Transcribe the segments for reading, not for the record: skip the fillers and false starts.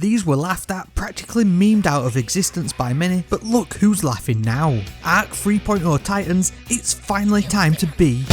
These were laughed at, practically memed out of existence by many, but look who's laughing now. Arc 3.0 Titans, it's finally time to be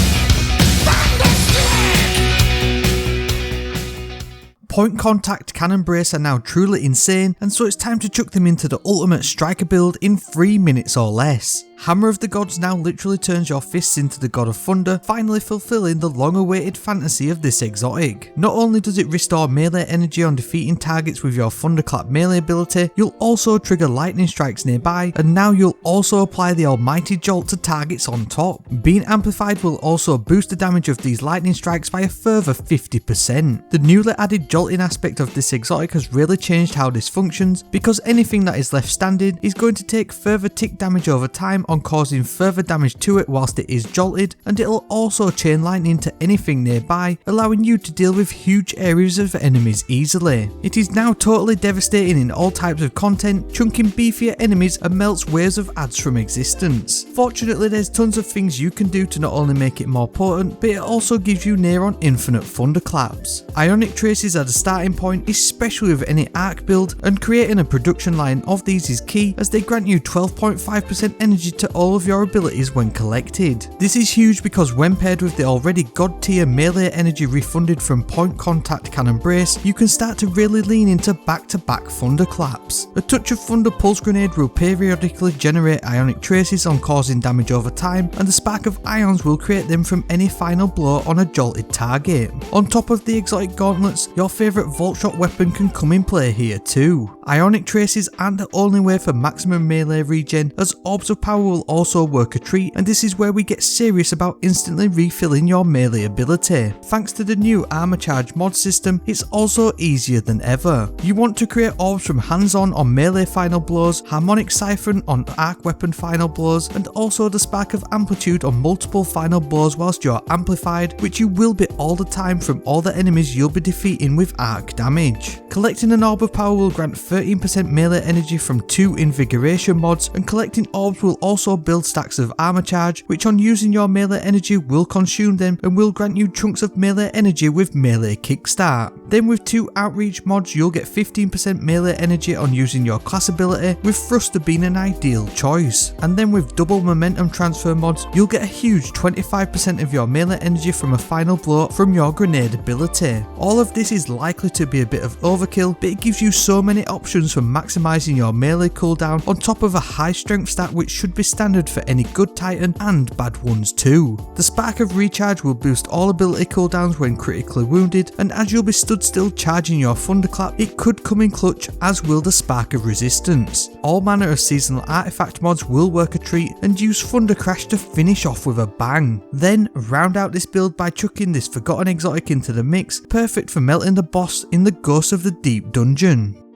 Point contact cannon brace are now truly insane, and so it's time to chuck them into the ultimate striker build in 3 minutes or less. Hammer of the Gods now literally turns your fists into the God of Thunder, finally fulfilling the long awaited fantasy of this exotic. Not only does it restore melee energy on defeating targets with your Thunderclap Melee ability, you'll also trigger lightning strikes nearby, and now you'll also apply the almighty jolt to targets on top. Being amplified will also boost the damage of these lightning strikes by a further 50%. The newly added jolting aspect of this exotic has really changed how this functions, because anything that is left standing is going to take further tick damage over time on causing further damage to it whilst it is jolted, and it'll also chain lightning to anything nearby, allowing you to deal with huge areas of enemies easily. It is now totally devastating in all types of content, chunking beefier enemies and melts waves of adds from existence. Fortunately, there's tons of things you can do to not only make it more potent, but it also gives you near on infinite thunderclaps. Ionic traces are the starting point, especially with any arc build, and creating a production line of these is key as they grant you 12.5% energy to all of your abilities when collected. This is huge because when paired with the already god tier melee energy refunded from point contact cannon brace, you can start to really lean into back-to-back thunderclaps. A touch of thunder pulse grenade will periodically generate ionic traces on causing damage over time, and the spark of ions will create them from any final blow on a jolted target. On top of the exotic gauntlets, your favourite vault shot weapon can come in play here too. Ionic traces aren't the only way for maximum melee regen, as orbs of power will also work a treat, and this is where we get serious about instantly refilling your melee ability. Thanks to the new armor charge mod system, it's also easier than ever. You want to create orbs from hands-on on melee final blows, harmonic siphon on arc weapon final blows, and also the spark of amplitude on multiple final blows whilst you're amplified, which you will be all the time from all the enemies you'll be defeating with arc damage. Collecting an orb of power will grant 13% melee energy from 2 invigoration mods, and collecting orbs will also build stacks of armor charge, which on using your melee energy will consume them and will grant you chunks of melee energy with melee kickstart. Then with 2 outreach mods you'll get 15% melee energy on using your class ability, with thruster being an ideal choice. And then with double momentum transfer mods you'll get a huge 25% of your melee energy from a final blow from your grenade ability. All of this is likely to be a bit of overkill, but it gives you so many options for maximising your melee cooldown on top of a high strength stat which should be standard for any good titan and bad ones too. The spark of recharge will boost all ability cooldowns when critically wounded, and as you'll be stood still charging your thunderclap, it could come in clutch, as will the spark of resistance. All manner of seasonal artifact mods will work a treat, and use Thunder Crash to finish off with a bang. Then round out this build by chucking this forgotten exotic into the mix, perfect for melting the boss in the Ghost of the Deep dungeon.